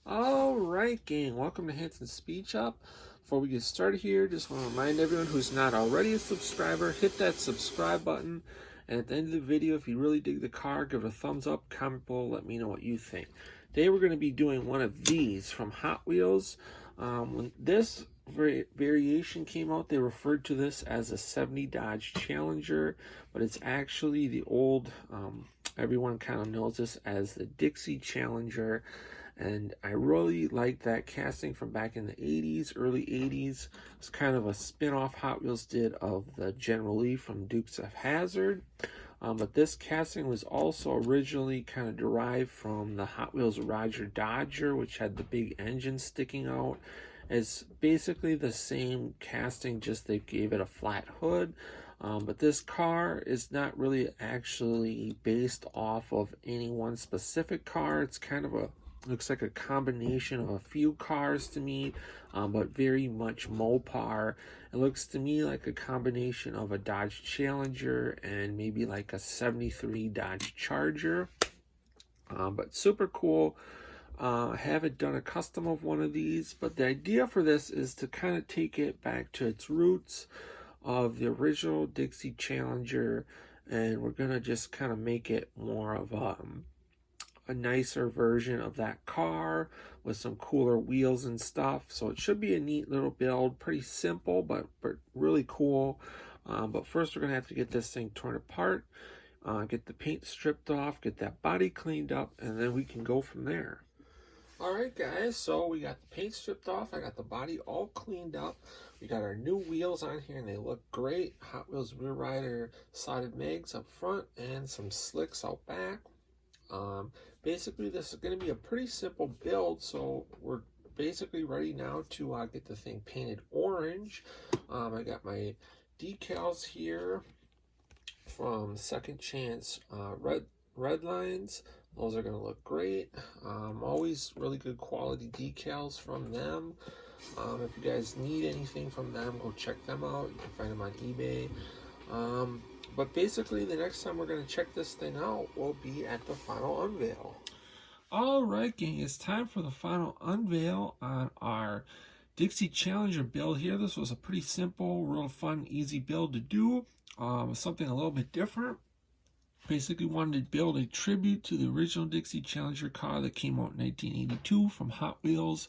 Alright, gang, welcome to Hansens Speed Shop. Before we get started here, just want to remind everyone who's not already a subscriber, hit that subscribe button. And at the end of the video, if you really dig the car, give it a thumbs up, comment below, let me know what you think. Today we're going to be doing one of these from Hot Wheels. When this variation came out, they referred to this as a 70 Dodge Challenger, but it's actually the old, everyone kind of knows this as the Dixie Challenger. And I really like that casting from back in the 80s, early 80s. It's kind of a spin-off Hot Wheels did of the General Lee from Dukes of Hazzard. But this casting was also originally kind of derived from the Hot Wheels Roger Dodger, which had the big engine sticking out. It's basically the same casting, just they gave it a flat hood. But this car is not really actually based off of any one specific car. It's kind of looks like a combination of a few cars to me, but very much Mopar. It looks to me like a combination of a Dodge Challenger and maybe like a 73 Dodge Charger. But super cool. I haven't done a custom of one of these, but the idea for this is to kind of take it back to its roots of the original Dixie Challenger, and we're going to just kind of make it more of a nicer version of that car with some cooler wheels and stuff. So it should be a neat little build, pretty simple but really cool. But first we're gonna have to get this thing torn apart, get the paint stripped off, get that body cleaned up, and then we can go from there. Alright guys, so we got the paint stripped off, I got the body all cleaned up, we got our new wheels on here and they look great. Hot Wheels Rear Rider slotted mags up front and some slicks out back. Basically this is going to be a pretty simple build, so we're basically ready now to get the thing painted orange. I got my decals here from Second Chance red lines. Those are going to look great. Always really good quality decals from them. If you guys need anything from them, go check them out. You can find them on eBay. But basically, the next time we're going to check this thing out will be at the final unveil. Alright, gang, it's time for the final unveil on our Dixie Challenger build here. This was a pretty simple, real fun, easy build to do. Something a little bit different. Basically wanted to build a tribute to the original Dixie Challenger car that came out in 1982 from Hot Wheels,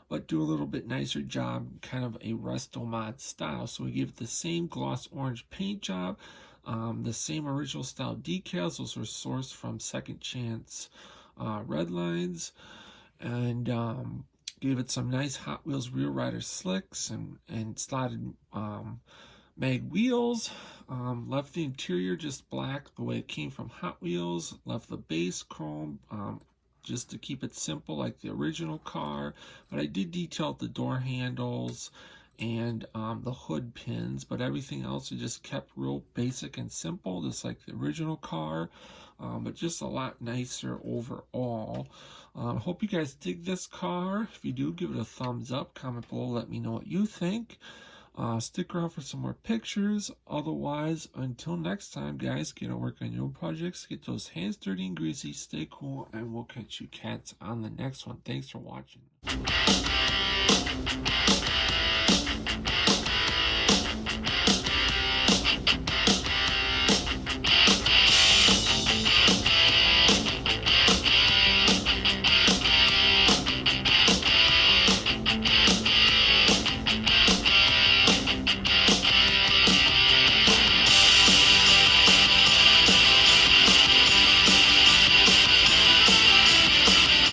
but do a little bit nicer job, kind of a Restomod style. So we gave it the same gloss orange paint job. The same original style decals. Those were sourced from Second Chance red lines, and gave it some nice Hot Wheels Rear Rider slicks and slotted mag wheels. Left the interior just black the way it came from Hot Wheels. Left the base chrome just to keep it simple like the original car, but I did detail the door handles and the hood pins, but everything else I just kept real basic and simple, just like the original car, but just a lot nicer overall. Hope you guys dig this car. If you do, give it a thumbs up, comment below, let me know what you think. Stick around for some more pictures. Otherwise, until next time, guys, get to work on your projects, get those hands dirty and greasy, stay cool, and we'll catch you cats on the next one. Thanks for watching.